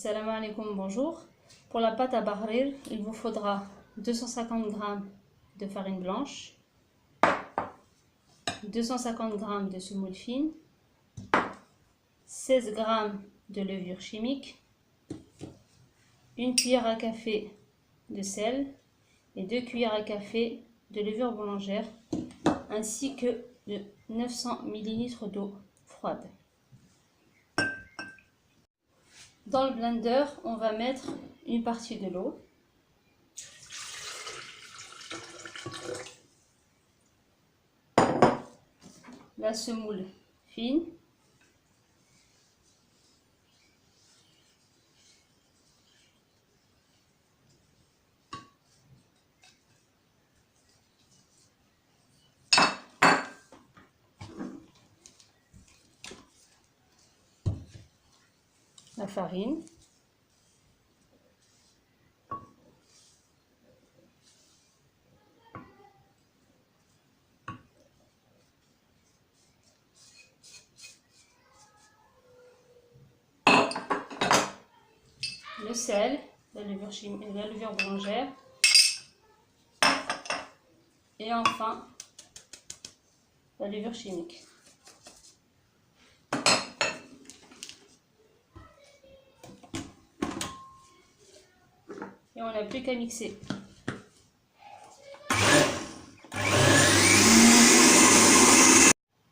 Salam alaikum, bonjour. Pour la pâte à bahrir, il vous faudra 250 g de farine blanche, 250 g de semoule fine, 16 g de levure chimique, 1 cuillère à café de sel et 2 cuillères à café de levure boulangère, ainsi que de 900 ml d'eau froide. Dans le blender, on va mettre une partie de l'eau, la semoule fine, la farine, le sel, la levure chimique, la levure boulangère et enfin la levure chimique. Et on n'a plus qu'à mixer.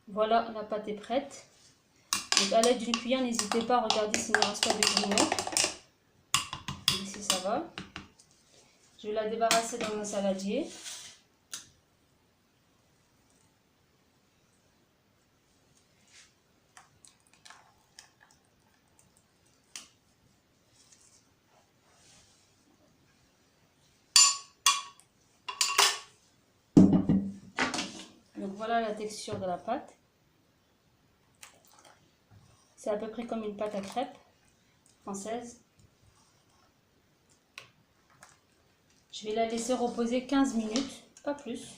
Voilà, la pâte est prête. Donc à l'aide d'une cuillère, n'hésitez pas à regarder s'il ne reste pas de grumets. Ici ça va. Je vais la débarrasser dans un saladier. Donc voilà la texture de la pâte. C'est à peu près comme une pâte à crêpes française. Je vais la laisser reposer 15 minutes, pas plus.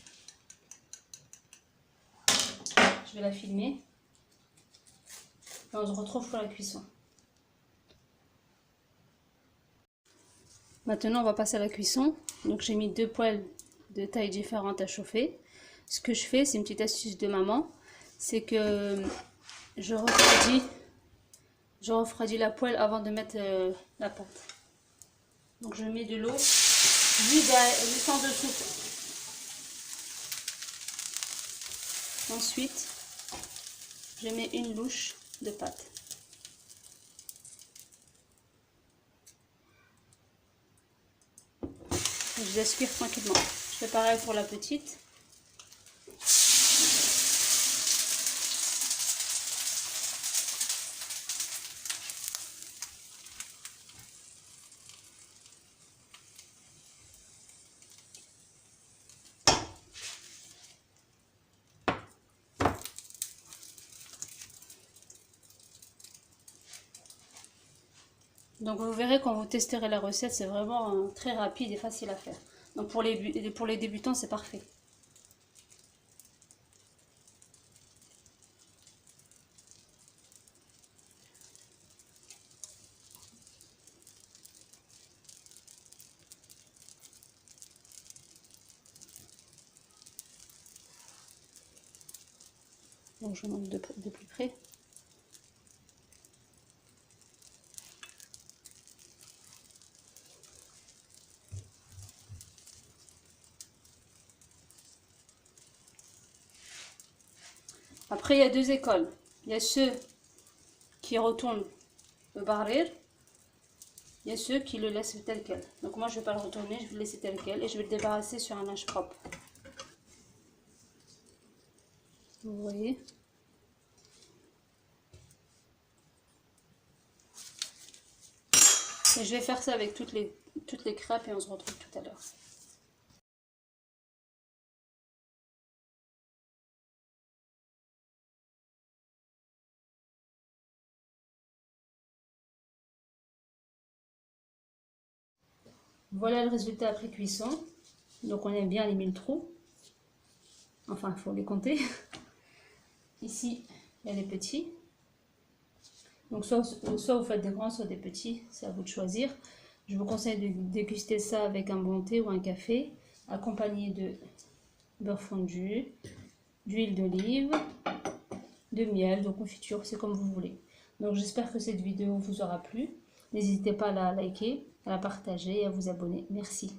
Je vais la filmer. Et on se retrouve pour la cuisson. Maintenant, on va passer à la cuisson. Donc j'ai mis 2 poêles de taille différente à chauffer. Ce que je fais, c'est une petite astuce de maman, c'est que je refroidis la poêle avant de mettre la pâte. Donc je mets de l'eau juste en dessous. Ensuite, je mets une louche de pâte. Je laisse cuire tranquillement. Je fais pareil pour la petite. Donc vous verrez quand vous testerez la recette, c'est vraiment très rapide et facile à faire. Donc pour les débutants, c'est parfait. Donc je vous montre de plus près. Après, il y a 2 écoles. Il y a ceux qui retournent le bahrir. Il y a ceux qui le laissent tel quel. Donc moi, je ne vais pas le retourner, je vais le laisser tel quel. Et je vais le débarrasser sur un linge propre. Vous voyez? Et je vais faire ça avec toutes les crêpes et on se retrouve tout à l'heure. Voilà le résultat après cuisson. Donc on aime bien les 1000 trous. Enfin, il faut les compter. Ici, il y a les petits. Donc soit vous faites des grands, soit des petits, c'est à vous de choisir. Je vous conseille de déguster ça avec un bon thé ou un café, accompagné de beurre fondu, d'huile d'olive, de miel, de confiture, c'est comme vous voulez. Donc j'espère que cette vidéo vous aura plu. N'hésitez pas à la liker, à la partager et à vous abonner. Merci.